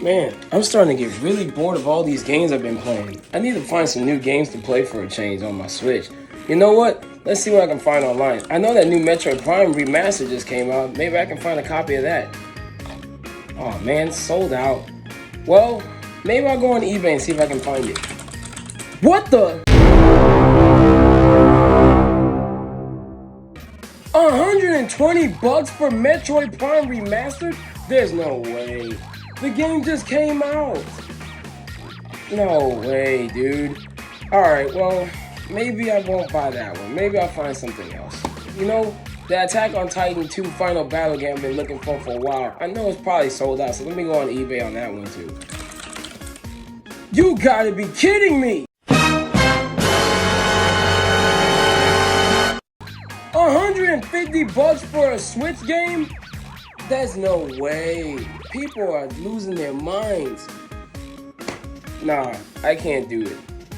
Man, I'm starting to get really bored of all these games I've been playing. I need to find some new games to play for a change on my Switch. You know what? Let's see what I can find online. I know that new Metroid Prime remaster just came out. Maybe I can find a copy of that. Oh man, it's sold out. Well, maybe I'll go on eBay and see if I can find it. What the? $120 for Metroid Prime Remastered? There's no way. The game just came out. No way, dude. Alright, well, maybe I won't buy that one. Maybe I'll find something else. You know, the Attack on Titan 2 Final Battle game I've been looking for a while. I know it's probably sold out, so let me go on eBay on that one too. You gotta be kidding me! $150 for a Switch game? There's no way. People are losing their minds. Nah, I can't do it.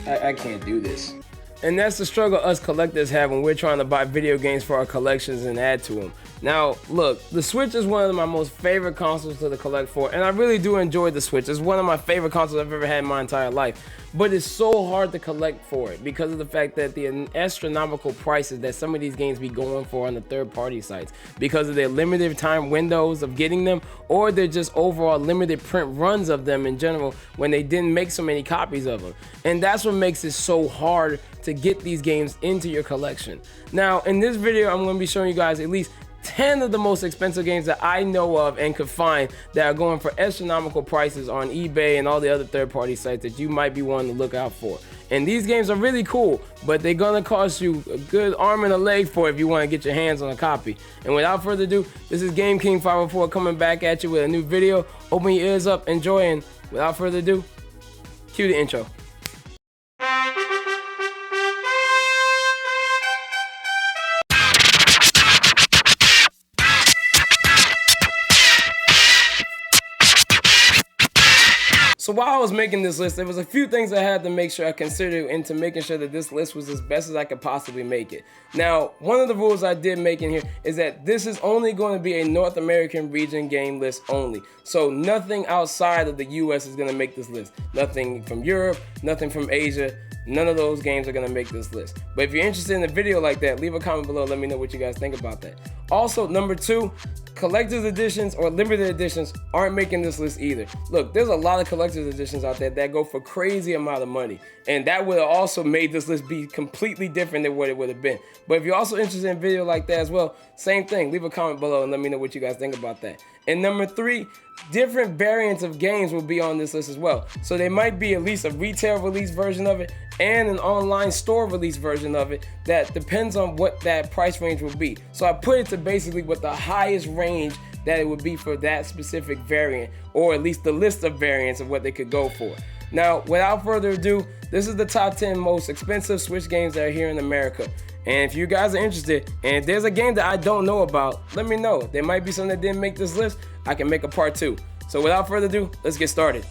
I can't do this. And that's the struggle us collectors have when we're trying to buy video games for our collections and add to them. Now, look, the Switch is one of my most favorite consoles to collect for, and I really do enjoy the Switch. It's one of my favorite consoles I've ever had in my entire life. But it's so hard to collect for it because of the fact that the astronomical prices that some of these games be going for on the third-party sites because of their limited time windows of getting them, or they're just overall limited print runs of them in general when they didn't make so many copies of them. And that's what makes it so hard to get these games into your collection. Now, in this video, I'm going to be showing you guys at least 10 of the most expensive games that I know of and could find that are going for astronomical prices on eBay and all the other third-party sites that you might be wanting to look out for. And these games are really cool, but they're gonna cost you a good arm and a leg for if you want to get your hands on a copy. And without further ado, this is Game King 504 coming back at you with a new video. Open your ears up, enjoy, and without further ado, cue the intro. So while I was making this list, there was a few things I had to make sure I considered into making sure that this list was as best as I could possibly make it. Now, one of the rules I did make in here is that this is only going to be a North American region game list only. So nothing outside of the US is going to make this list. Nothing from Europe, nothing from Asia. None of those games are going to make this list. But if you're interested in a video like that, leave a comment below. Let me know what you guys think about that. Also, number 2, collector's editions or limited editions aren't making this list either. Look, there's a lot of collector's editions out there that go for crazy amount of money. And that would have also made this list be completely different than what it would have been. But if you're also interested in a video like that as well, same thing. Leave a comment below and let me know what you guys think about that. And number 3, different variants of games will be on this list as well. So there might be at least a retail release version of it and an online store release version of it that depends on what that price range will be. So I put it to basically what the highest range that it would be for that specific variant, or at least the list of variants of what they could go for. Now, without further ado, this is the top 10 most expensive Switch games that are here in America. And if you guys are interested, and if there's a game that I don't know about, let me know. There might be something that didn't make this list. I can make a part 2. So without further ado, let's get started.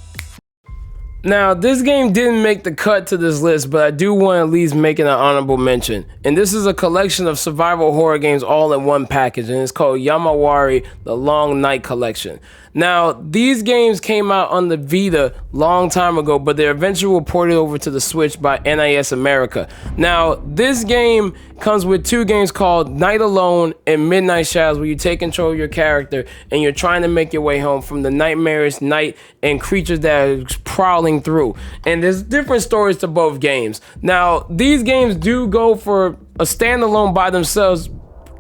Now, this game didn't make the cut to this list, but I do want to at least make it an honorable mention. And this is a collection of survival horror games all in one package, and it's called Yomawari, the Long Night Collection. Now, these games came out on the Vita long time ago, but they're eventually ported over to the Switch by NIS America. Now, this game comes with 2 games called Night Alone and Midnight Shadows, where you take control of your character and you're trying to make your way home from the nightmarish night and creatures that are prowling through. And there's different stories to both games. Now, these games do go for a standalone by themselves,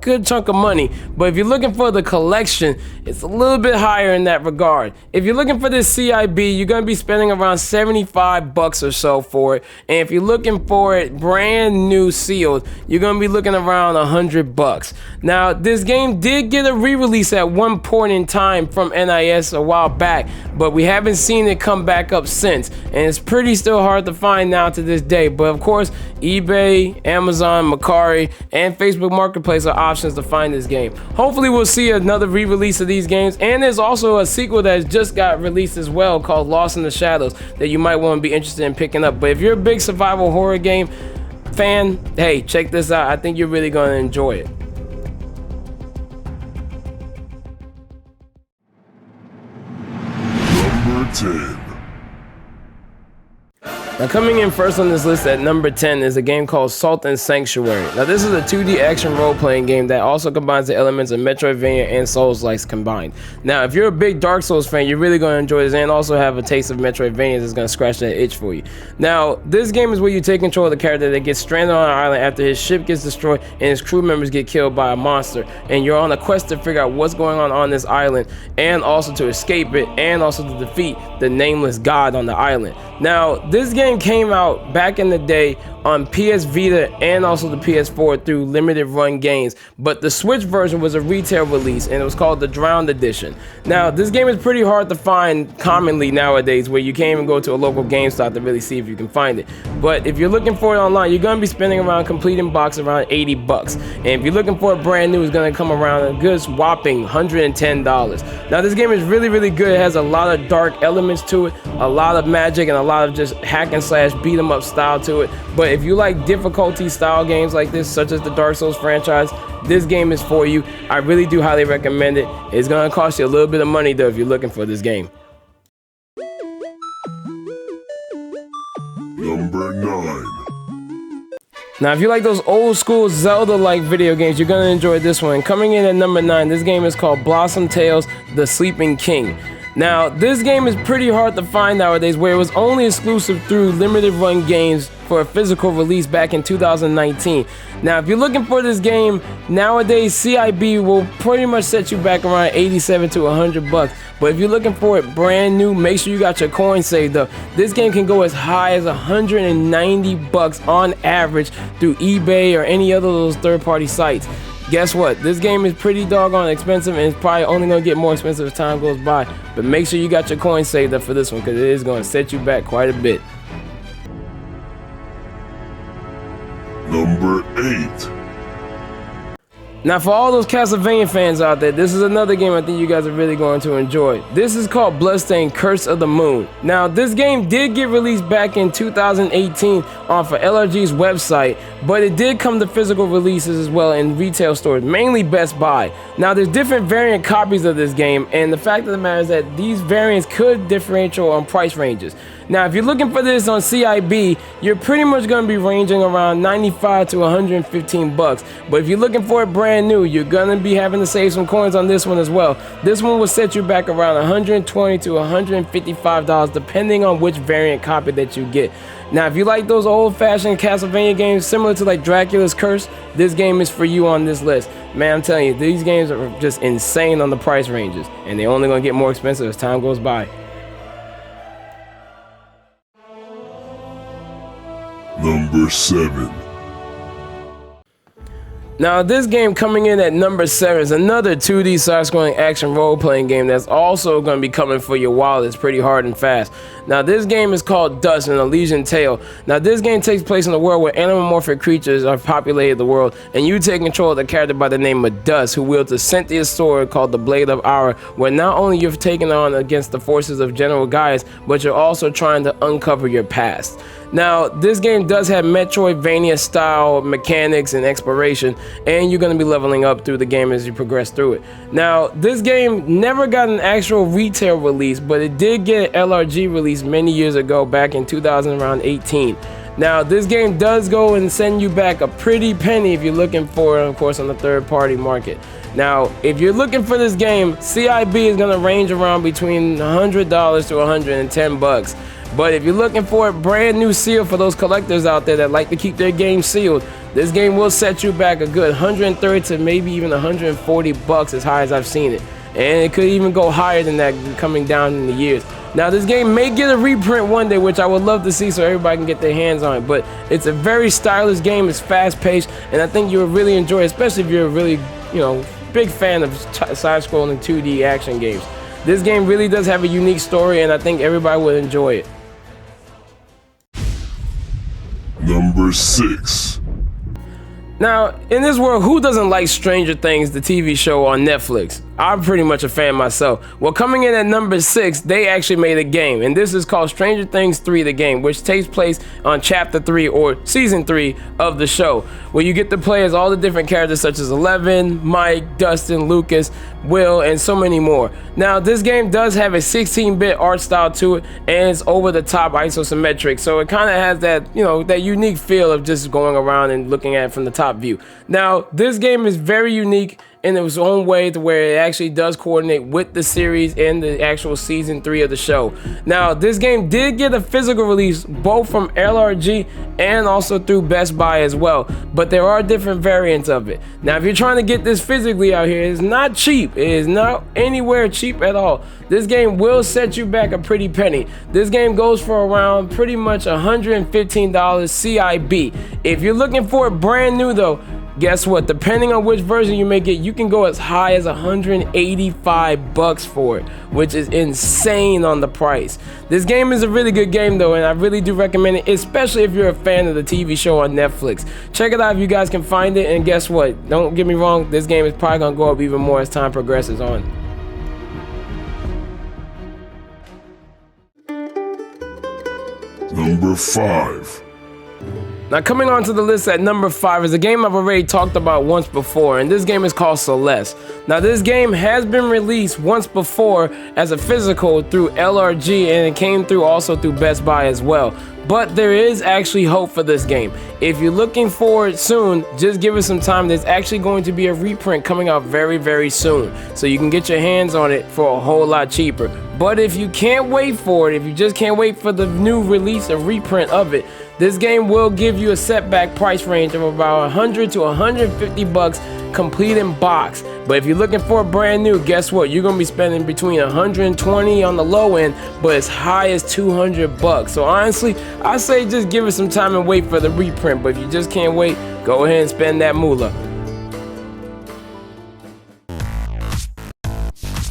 good chunk of money, but if you're looking for the collection, it's a little bit higher in that regard. If you're looking for this CIB, you're going to be spending around $75 or so for it, and if you're looking for it brand new sealed, you're going to be looking around $100. Now, this game did get a re-release at one point in time from NIS a while back, but we haven't seen it come back up since, and it's pretty still hard to find now to this day. But of course, eBay, Amazon, Mercari, and Facebook Marketplace are options to find this game. Hopefully we'll see another re-release of these games, and there's also a sequel that just got released as well called Lost in the Shadows that you might want to be interested in picking up. But if you're a big survival horror game fan, hey, check this out. I think you're really going to enjoy it. Number 10. Now coming in first on this list at number 10 is a game called Salt and Sanctuary. Now this is a 2D action role-playing game that also combines the elements of Metroidvania and Souls-likes combined. Now if you're a big Dark Souls fan, you're really going to enjoy this and also have a taste of Metroidvania that's going to scratch that itch for you. Now this game is where you take control of the character that gets stranded on an island after his ship gets destroyed and his crew members get killed by a monster, and you're on a quest to figure out what's going on this island and also to escape it and also to defeat the nameless god on the island. Now this game came out back in the day on PS Vita and also the PS4 through limited run games, but the Switch version was a retail release and it was called the Drowned Edition. Now this game is pretty hard to find commonly nowadays, where you can't even go to a local GameStop to really see if you can find it. But if you're looking for it online, you're going to be spending around completing box around $80, and if you're looking for it brand new, it's going to come around a good whopping $110. Now this game is really good. It has a lot of dark elements to it, a lot of magic, and a lot of just hack and slash beat 'em up style to it. But if you like difficulty style games like this, such as the Dark Souls franchise, this game is for you. I really do highly recommend it. It's gonna cost you a little bit of money though if you're looking for this game. Number 9. Now if you like those old school Zelda-like video games, you're gonna enjoy this one. Coming in at number 9, this game is called Blossom Tales: The Sleeping King. Now this game is pretty hard to find nowadays, where it was only exclusive through limited run games for a physical release back in 2019. Now if you're looking for this game nowadays, CIB will pretty much set you back around 87 to 100 bucks. But if you're looking for it brand new, make sure you got your coins saved up. This game can go as high as 190 bucks on average through eBay or any other of those third-party sites. Guess what? This game is pretty doggone expensive, and it's probably only going to get more expensive as time goes by. But make sure you got your coins saved up for this one, because it is going to set you back quite a bit. Number 8. Now for all those Castlevania fans out there, this is another game I think you guys are really going to enjoy. This is called BloodStain: Curse of the Moon. Now this game did get released back in 2018 off of LRG's website, but it did come to physical releases as well in retail stores, mainly Best Buy. Now there's different variant copies of this game, and the fact of the matter is that these variants could differentiate on price ranges. Now if you're looking for this on CIB, you're pretty much going to be ranging around 95 to 115 bucks. But if you're looking for it brand new, you're going to be having to save some coins on this one as well. This one will set you back around 120 to 155 dollars depending on which variant copy that you get. Now if you like those old-fashioned Castlevania games similar to like Dracula's Curse, this game is for you on this list. Man, I'm telling you, these games are just insane on the price ranges, and they're only going to get more expensive as time goes by. Number 7. Now this game coming in at number 7 is another 2D side-scrolling action role-playing game that's also going to be coming for your wallet. It's pretty hard and fast. Now this game is called Dust: An Elysian Tale. Now this game takes place in a world where anamorphic creatures have populated the world, and you take control of the character by the name of Dust, who wields a sentient sword called the Blade of Aura, where not only you're taking on against the forces of General Gaius, but you're also trying to uncover your past. Now this game does have Metroidvania style mechanics and exploration, and you're going to be leveling up through the game as you progress through it. Now this game never got an actual retail release, but it did get an LRG release many years ago, back in 2018. Now this game does go and send you back a pretty penny if you're looking for it, of course, on the third-party market. Now if you're looking for this game, CIB is going to range around between $100 to 110 bucks. But if you're looking for a brand new seal for those collectors out there that like to keep their games sealed, this game will set you back a good 130 to maybe even 140 bucks, as high as I've seen it. And it could even go higher than that coming down in the years. Now this game may get a reprint one day, which I would love to see so everybody can get their hands on it. But it's a very stylish game, it's fast paced, and I think you'll really enjoy it, especially if you're a really, big fan of side-scrolling 2D action games. This game really does have a unique story, and I think everybody would enjoy it. Number 6. Now, in this world, who doesn't like Stranger Things, the TV show on Netflix? I'm pretty much a fan myself. Well, coming in at number 6, they actually made a game, and this is called Stranger Things 3 the game, which takes place on chapter 3 or season 3 of the show, where you get to play as all the different characters such as Eleven, Mike, Dustin, Lucas, Will, and so many more. Now, this game does have a 16-bit art style to it, and it's over the top isosymmetric, so it kind of has that, you know, that unique feel of just going around and looking at it from the top view. Now, this game is very unique in its own way, to where it actually does coordinate with the series and the actual season 3 of the show. Now, this game did get a physical release both from LRG and also through Best Buy as well, but there are different variants of it. Now, if you're trying to get this physically out here, it's not cheap. It is not anywhere cheap at all. This game will set you back a pretty penny. This game goes for around pretty much $115 CIB. If you're looking for it brand new though, guess what? Depending on which version you may get, you can go as high as $185 for it, which is insane on the price. This game is a really good game though, and I really do recommend it, especially if you're a fan of the TV show on Netflix. Check it out if you guys can find it, and guess what? Don't get me wrong, this game is probably gonna go up even more as time progresses on. Number 5. Now, coming onto the list at number 5 is a game I've already talked about once before, and this game is called Celeste. Now, this game has been released once before as a physical through LRG, and it came through also through Best Buy as well. But there is actually hope for this game. If you're looking for it soon, just give it some time. There's actually going to be a reprint coming out very, very soon, so you can get your hands on it for a whole lot cheaper. But if you can't wait for it, if you just can't wait for the new release or reprint of it, this game will give you a setback price range of about $100 to $150 complete in box. But if you're looking for a brand new, guess what? You're gonna be spending between $120 on the low end, but as high as $200. So honestly, I say just give it some time and wait for the reprint. But if you just can't wait, go ahead and spend that moolah.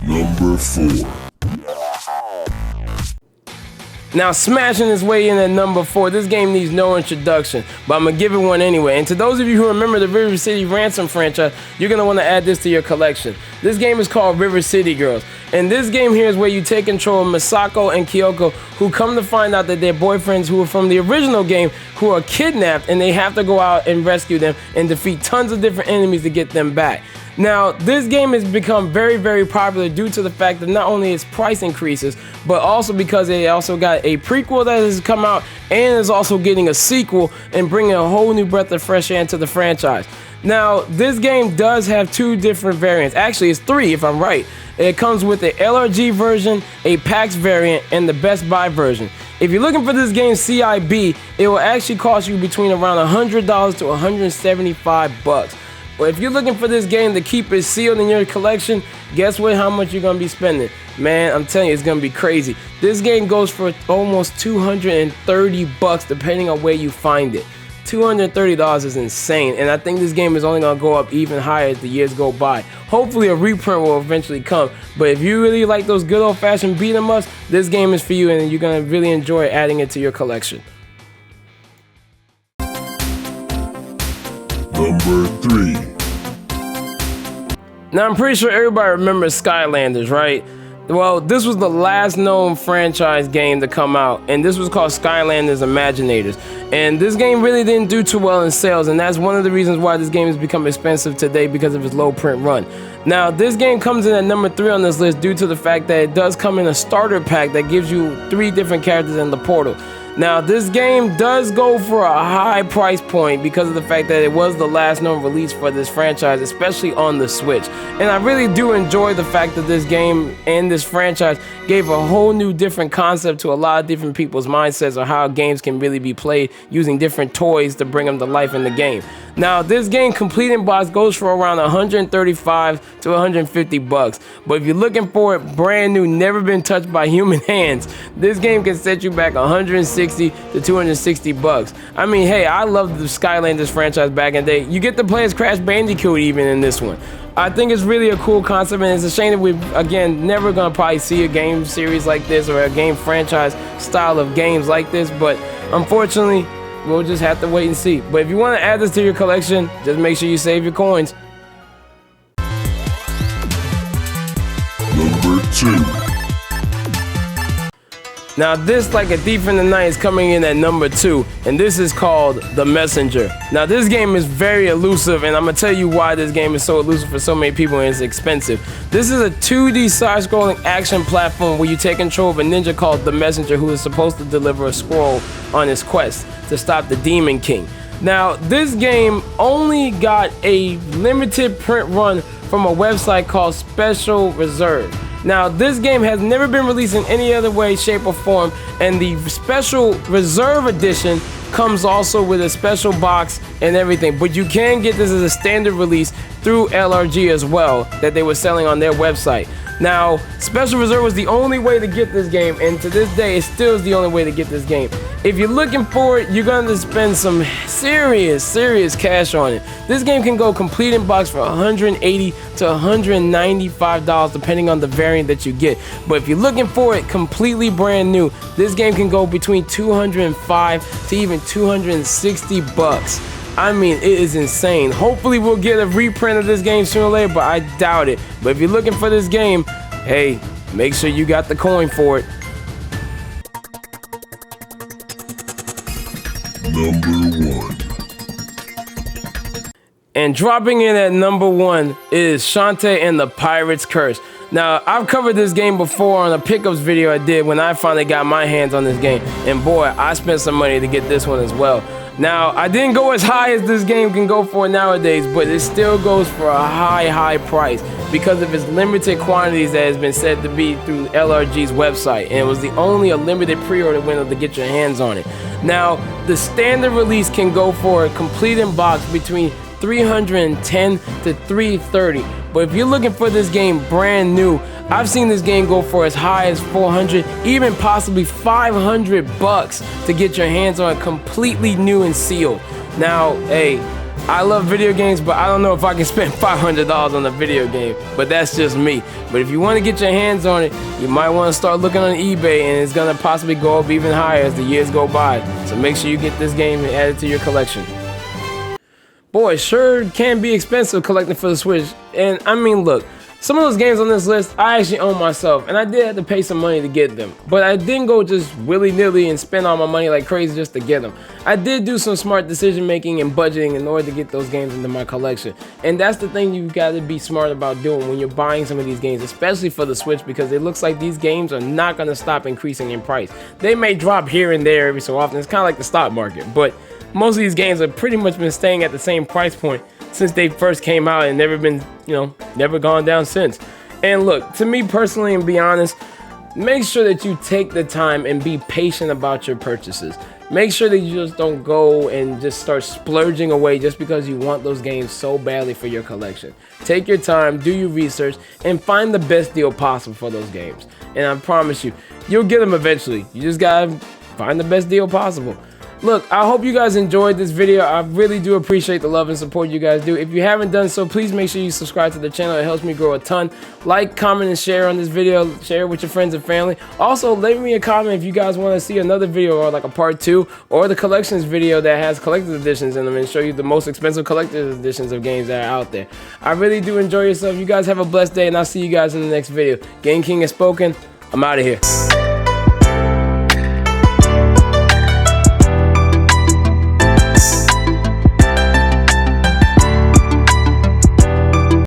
Number 4. Now, smashing its way in at number 4, this game needs no introduction, but I'm gonna give it one anyway. And to those of you who remember the River City Ransom franchise, you're gonna wanna add this to your collection. This game is called River City Girls. And this game here is where you take control of Misako and Kyoko, who come to find out that their boyfriends who are from the original game who are kidnapped, and they have to go out and rescue them and defeat tons of different enemies to get them back. Now, this game has become very, very popular due to the fact that not only its price increases, but also because it also got a prequel that has come out and is also getting a sequel and bringing a whole new breath of fresh air into the franchise. Now, this game does have 2 different variants. Actually, it's 3 if I'm right. It comes with the LRG version, a PAX variant, and the Best Buy version. If you're looking for this game CIB, it will actually cost you between around $100 to $175. Well, if you're looking for this game to keep it sealed in your collection, guess what? How much you're gonna be spending? Man, I'm telling you, it's gonna be crazy. This game goes for almost $230 depending on where you find it. $230 is insane, and I think this game is only gonna go up even higher as the years go by. Hopefully a reprint will eventually come, but if you really like those good old-fashioned beat 'em ups, this game is for you, and you're gonna really enjoy adding it to your collection. Number 3. Now, I'm pretty sure everybody remembers Skylanders, right? Well, this was the last known franchise game to come out, and this was called Skylanders Imaginators. And this game really didn't do too well in sales, and that's one of the reasons why this game has become expensive today, because of its low print run. Now, this game comes in at number 3 on this list due to the fact that it does come in a starter pack that gives you 3 different characters in the portal. Now, this game does go for a high price point because of the fact that it was the last known release for this franchise, especially on the Switch. And I really do enjoy the fact that this game and this franchise gave a whole new different concept to a lot of different people's mindsets of how games can really be played using different toys to bring them to life in the game. Now, this game complete in box goes for around $135 to $150. But if you're looking for it brand new, never been touched by human hands, this game can set you back $160 to $260. I mean, hey, I love the Skylanders franchise back in the day. You get to play as Crash Bandicoot even in this one. I think it's really a cool concept, and it's a shame that we've, again, never gonna probably see a game series like this or a game franchise style of games like this, but unfortunately, we'll just have to wait and see. But if you want to add this to your collection, just make sure you save your coins. 2. Now this, like a thief in the night, is coming in at number 2, and this is called The Messenger. Now this game is very elusive, and I'm gonna tell you why this game is so elusive for so many people and it's expensive. This is a 2D side-scrolling action platform where you take control of a ninja called The Messenger who is supposed to deliver a scroll on his quest to stop the Demon King. Now this game only got a limited print run from a website called Special Reserve. Now, this game has never been released in any other way, shape, or form, and the Special Reserve Edition comes also with a special box and everything, but you can get this as a standard release through LRG as well that they were selling on their website. Now, Special Reserve was the only way to get this game, and to this day, it still is the only way to get this game. If you're looking for it, you're going to spend some serious cash on it. This game can go complete in box for $180 to $195 depending on the variant that you get. But if you're looking for it completely brand new, this game can go between $205 to even $260. I mean, it is insane. Hopefully we'll get a reprint of this game sooner or later, but I doubt it. But if you're looking for this game, hey, make sure you got the coin for it. Number 1. And dropping in at number 1 is Shantae and the Pirate's Curse. Now, I've covered this game before on a pickups video I did when I finally got my hands on this game. And boy, I spent some money to get this one as well. Now, I didn't go as high as this game can go for nowadays, but it still goes for a high price because of its limited quantities that has been said to be through LRG's website, and it was the only a limited pre-order window to get your hands on it. Now, the standard release can go for a complete in box between $310 to $330, but if you're looking for this game brand new, I've seen this game go for as high as $400, even possibly $500 to get your hands on it completely new and sealed. Now, hey, I love video games, but I don't know if I can spend $500 on a video game, but that's just me. But if you want to get your hands on it, you might want to start looking on eBay, and it's going to possibly go up even higher as the years go by. So make sure you get this game and add it to your collection. Boy, it sure can be expensive collecting for the Switch. And I mean, look, some of those games on this list I actually own myself, and I did have to pay some money to get them. But I didn't go just willy-nilly and spend all my money like crazy just to get them. I did do some smart decision making and budgeting in order to get those games into my collection. And that's the thing you've got to be smart about doing when you're buying some of these games, especially for the Switch, because it looks like these games are not going to stop increasing in price. They may drop here and there every so often. It's kind of like the stock market, but most of these games have pretty much been staying at the same price point since they first came out and never been, never gone down since. And look, to me personally, and be honest, make sure that you take the time and be patient about your purchases. Make sure that you just don't go and just start splurging away just because you want those games so badly for your collection. Take your time, do your research, and find the best deal possible for those games. And I promise you, you'll get them eventually. You just gotta find the best deal possible. Look, I hope you guys enjoyed this video. I really do appreciate the love and support you guys do. If you haven't done so, please make sure you subscribe to the channel. It helps me grow a ton. Like, comment, and share on this video. Share it with your friends and family. Also, leave me a comment if you guys want to see another video or like a part 2 or the collections video that has collector's editions in them and show you the most expensive collector's editions of games that are out there. I really do enjoy yourself. You guys have a blessed day, and I'll see you guys in the next video. Game King has spoken. I'm out of here.